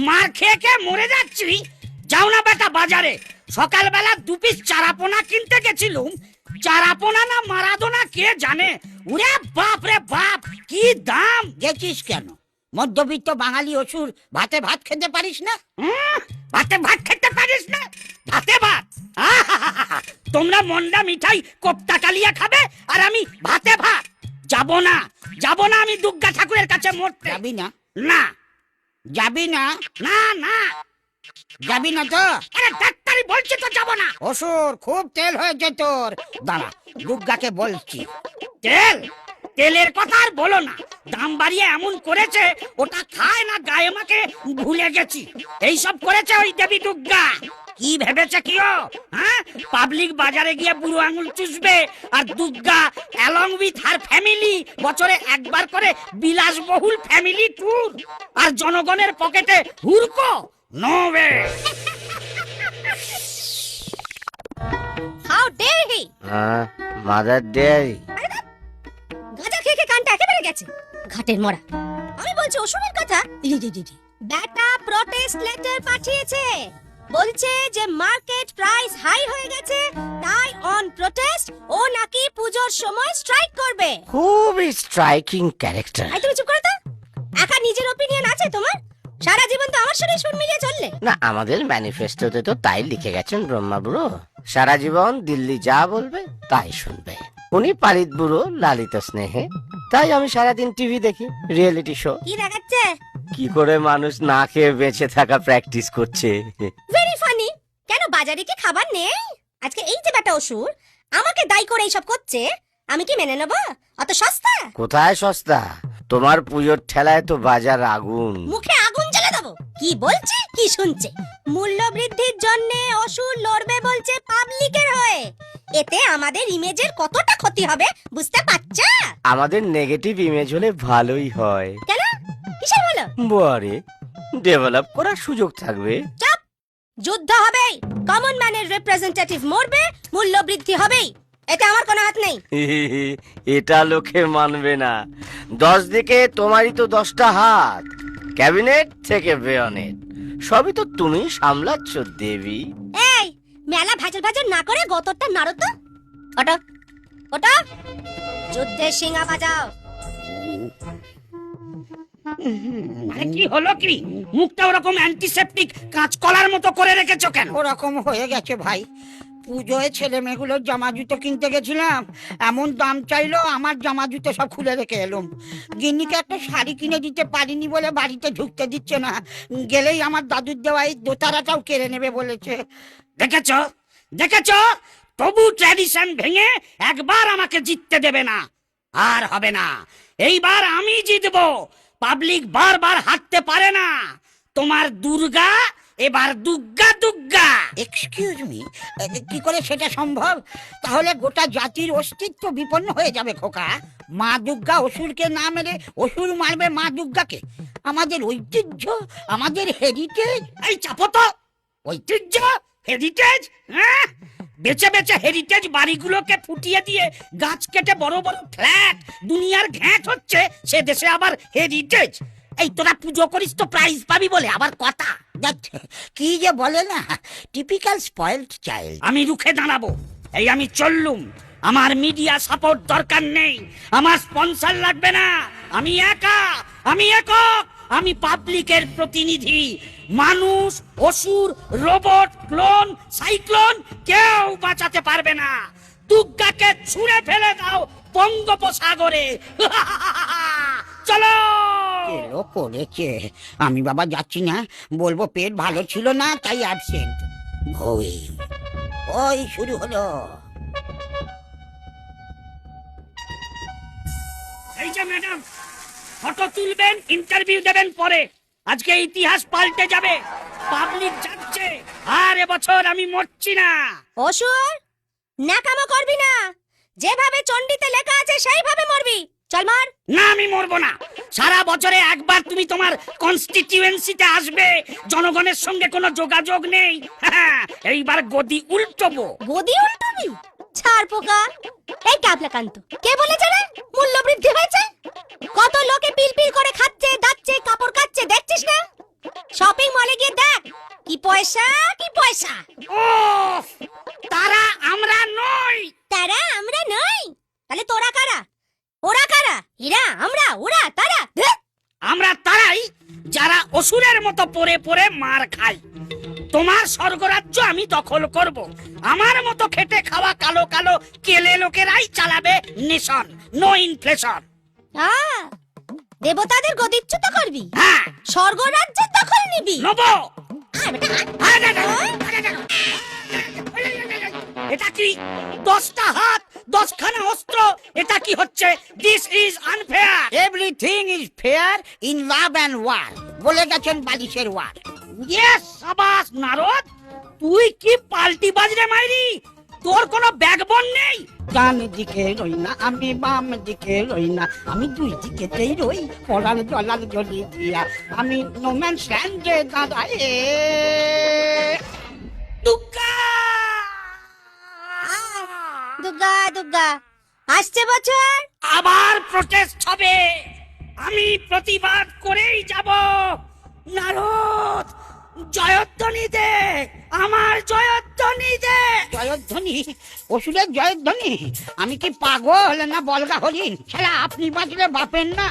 মার খেয়ে খেয়ে মরে যাচ্ছি। যাও না বেটা বাজারে, সকালবেলা 2 পিস চারাপোনা কিনতে গেছিলুম। চারাপোনা না মারাদোনা কে জানে। ওরে বাপ রে বাপ, কি দাম! গেছিস কেন? মধ্যবিত্ত বাঙালি অসুর, ভাতে ভাত খেতে পারিস না? ভাতে ভাত খেতে পারিস না? ভাতে ভাত? আহাহাহা! তোমরা মন্ডা মিঠাই কোপ্তা কালিয়া খাবে আর আমি ভাতে ভাত? যাব না, যাব না আমি দুর্গা ঠাকুরের কাছে মরতে। যাবি না? না যাবি না? না না, যাবি না তো? আরে ডাক্তারি বলছে তো যাব না। অসুর, খুব তেল হয়েছে তোর। দাঁড়া, দুর্গাকে বলছি। তেল? তেলের কথা আর বলো না, দাম বাড়িয়ে এমন করেছে ওটা খায় না গায়ে মাকে ভুলে গেছি। এইসব করেছে ওই দেবী দুর্গা। কি ভেবেছে কি ও? হ্যাঁ, পাবলিক বাজারে গিয়ে বুড়ো আঙুল চুষবে আর Durga along with her family বছরে একবার করে বিলাসবহুল ফ্যামিলি ট্যুর, আর জনগণের পকেটে হুরকো? No way. How dare he! Mother Dairy. গাঁজা খেয়ে খেয়ে কানটা একেবারে গেছে ঘাটের মরা। আমি বলছি অসুরের কথা। ব্যাটা প্রটেস্ট লেটার পাঠিয়েছে, বলছে যে মার্কেট প্রাইস হাই হয়ে গেছে, তাই অন প্রটেস্ট ও নাকি পূজোর সময় স্ট্রাইক করবে। খুবই স্ট্রাইকিং ক্যারেক্টার। আই তুমি চুপ করো তো। একা নিজের ওপিনিয়ন আছে তোমার? সারা জীবন তো আমার সাথে সুর মিলিয়ে চললে। না, আমাদের ম্যানিফেস্টোতে তো তাই লিখে গেছেন ব্রহ্মা বুড়ো। সারা জীবন দিল্লি যা বলবে তাই শুনবে। উনি পালিত বুড়ো লালিত স্নেহে, তাই আমি সারাদিন টিভি দেখি, রিয়েলিটি শো। কি দেখাচ্ছে? কি করে মানুষ না খেয়ে বেঁচে থাকা প্র্যাকটিস করছে। Very funny. কেন বাজারে কি খাবার নেই? আজকে এই যে ব্যাটা অসুর আমাকে দায়ী করে এইসব করছে, আমি কি মেনে নেব? অত সস্তা? কোথায় সস্তা? তোমার পুজোর ঠেলায় তো বাজার আগুন। মুখে আগুন জ্বালা দেবো? কি বলছে, কি শুনছে? মূল্য বৃদ্ধির জন্য অসুর লড়বে বলছে পাবলিকের হয়ে। এতে আমাদের ইমেজের কতটা ক্ষতি হবে বুঝতে পারছো? আমাদের নেগেটিভ ইমেজ হলে ভালোই হয়। কেন? কিসের ভালো? বারে ডেভেলপ করার সুযোগ থাকবে। চুপ! যুদ্ধ হবেই, কমন ম্যানের রিপ্রেজেন্টেটিভ মরবে, মূল্য বৃদ্ধি হবেই। এতে আমার কোনো হাত নেই। এটা লোকে মানবে না। 10 দিকে তোমারই তো 10টা হাত, ক্যাবিনেট থেকে বেয়নেট, সবই তো তুমি সামলাচ্ছ দেবী। এই মেলা ভাজল ভাজল না করে গতরটা নাড়ো তো। ওটা ওটা যুদ্ধের সিঙ্গা বাজাও। আরে কি হলো কি? মুখটা ওরকম অ্যান্টিসেপটিক কাঁচকলার মতো করে রেখেছো কেন? ওরকম হয়ে গেছে ভাই। পুজোয় ছেলে মেয়েগুলোর জামা জুতো কিনতে গেছিলাম, এমন দাম চাইলো, আমার জামা জুতো সব খুলে রেখে এলাম। গিন্নিকে একটা শাড়ি কিনে দিতে পারিনি বলে বাড়িতে ঢুকতে দিচ্ছে না, গেলেই আমার দাদুর দেওয়া এই দোতারাটাও কেড়ে নেবে বলেছে। দেখেছো দেখেছো, তবু ট্র্যাডিশন ভেঙে একবার আমাকে জিততে দেবে না। আর হবে না, এইবার আমি জিতবো। পাবলিক বারবার হাঁটতে পারে না। তোমার দুর্গা এবার দুগ্গা দুগ্গা। এক্সকিউজ মি, কি করে সেটা সম্ভব? তাহলে গোটা জাতির অস্তিত্ব বিপন্ন হয়ে যাবে খোকা। মা দুর্গা অসুরকে না মেরে অসুর মারবে মা দুর্গাকে। আমাদের ঐতিহ্য, আমাদের হেরিটেজ। এই চাপো তো। ঐতিহ্য, হেরিটেজ? হ্যাঁ, বেচে বেচে হেরিটেজ বাড়িগুলোকে ফুটিয়ে দিয়ে গাছ কেটে বড় বড় ফ্ল্যাট দুনিয়ার ঘ্যাঁট হচ্ছে, সে দেশে আবার হেরিটেজ? এই তোরা পুজো করিস তো প্রাইজ পাবি বলে আবার কথা। কি যে বলে না, টিপিক্যাল স্পয়েলড চাইল্ড। আমি রুখে দাঁড়াবো। এই আমি চললুম। আমার মিডিয়া সাপোর্ট দরকার নেই, আমার স্পন্সর লাগবে না। আমি একা, আমি একক, আমি পাবলিকের প্রতিনিধি। মানুষ, অসুর, রোবট, ক্লোন, সাইক্লোন কেউ বাঁচাতে পারবে না। দুর্গাকে ছুঁড়ে ফেলে দাও বঙ্গোপসাগরে। চলো। এলো করেছে। আমি বাবা যাচ্ছি না, বলবো পেট ভালো ছিল না তাই অ্যাবসেন্ট। ওই ওই শুরু হলো। এই যে ম্যাডাম, ফটো তুলবেন, ইন্টারভিউ দেবেন পরে। আজকে ইতিহাস পাল্টে যাবে। পাবলিক যাচ্ছে, আর এবছর আমি মরছি না। অসুর ন্যাকামো করবি না, যেভাবে চণ্ডীতে লেখা আছে সেইভাবে মরবি। চল মার। না, আমি মরবো না। সারা বছরে একবার তুমি তোমার কনস্টিটিউয়েন্সিতে আসবে, জনগণের সঙ্গে কোনো যোগাযোগ নেই। এইবার গদি উল্টোবো। গদি উল্টাবি? ছাড় পোকা। এই ক্যাবলাকান্ত, কে বলেছে রে মূল্য বৃদ্ধি হয়েছে? কত লোকে পিল পিল করে খাচ্ছে, দাচ্ছে, কাপড় কাচ্ছে, দেখছিস না? শপিং মলে গিয়ে দেখ কি পয়সা কি পয়সা। ও তারা আমরা নই। তারা আমরা নই, তাহলে তোরা কারা? ওরা কারা? এরা আমরা ওরা তারা? ধ্যাৎ। আমরা তারাই যারা অসুরের মতো পড়ে পড়ে মার খাই। তোমার স্বর্গরাজ্য আমি দখল করব। আমার মতো খেটে খাওয়া কালো কালো কেলে লোকেরাই চালাবে নেশন, নো ইনফ্লেশন। দেবতাদের গদিচ্যুত করবি, হ্যাঁ স্বর্গরাজ্যের দখল নিবি। নবো। আয় বেটা, আয়। আরে, আরে, আরে, আরে, এটা কি 10টা হাত 10খানা অস্ত্র? এটা কি হচ্ছে? This is unfair. Everything is fair in love and war, বলে গেছেন বালিশের ওয়ার। ইয়েস সাবাস নারদ, তুই কি পাল্টি বাজরে মাইরি? তোর কোনো ব্যাকবোন নেই। ডান দিকে রই না আমি, বাম দিকে রই না আমি, দুই দিকেতেই রই পড়ার জলার জলি দিয়া। আমি নোম্যান্স ল্যান্ডে দাঁড়ায়ে। দুগ্গা দুর্গা দুর্গা আসছে বছর। আবার প্রটেস্ট হবে। আমি প্রতিবাদ করেই যাব। নারদ জয়ধ্বনি দে, আমার জয়ধ্বনি দে। জয়ধ্বনি? অসুরের জয়ধ্বনি? আমি কি পাগল না বলগা হরিণ? শালা আপনি বাজলে বাপের না।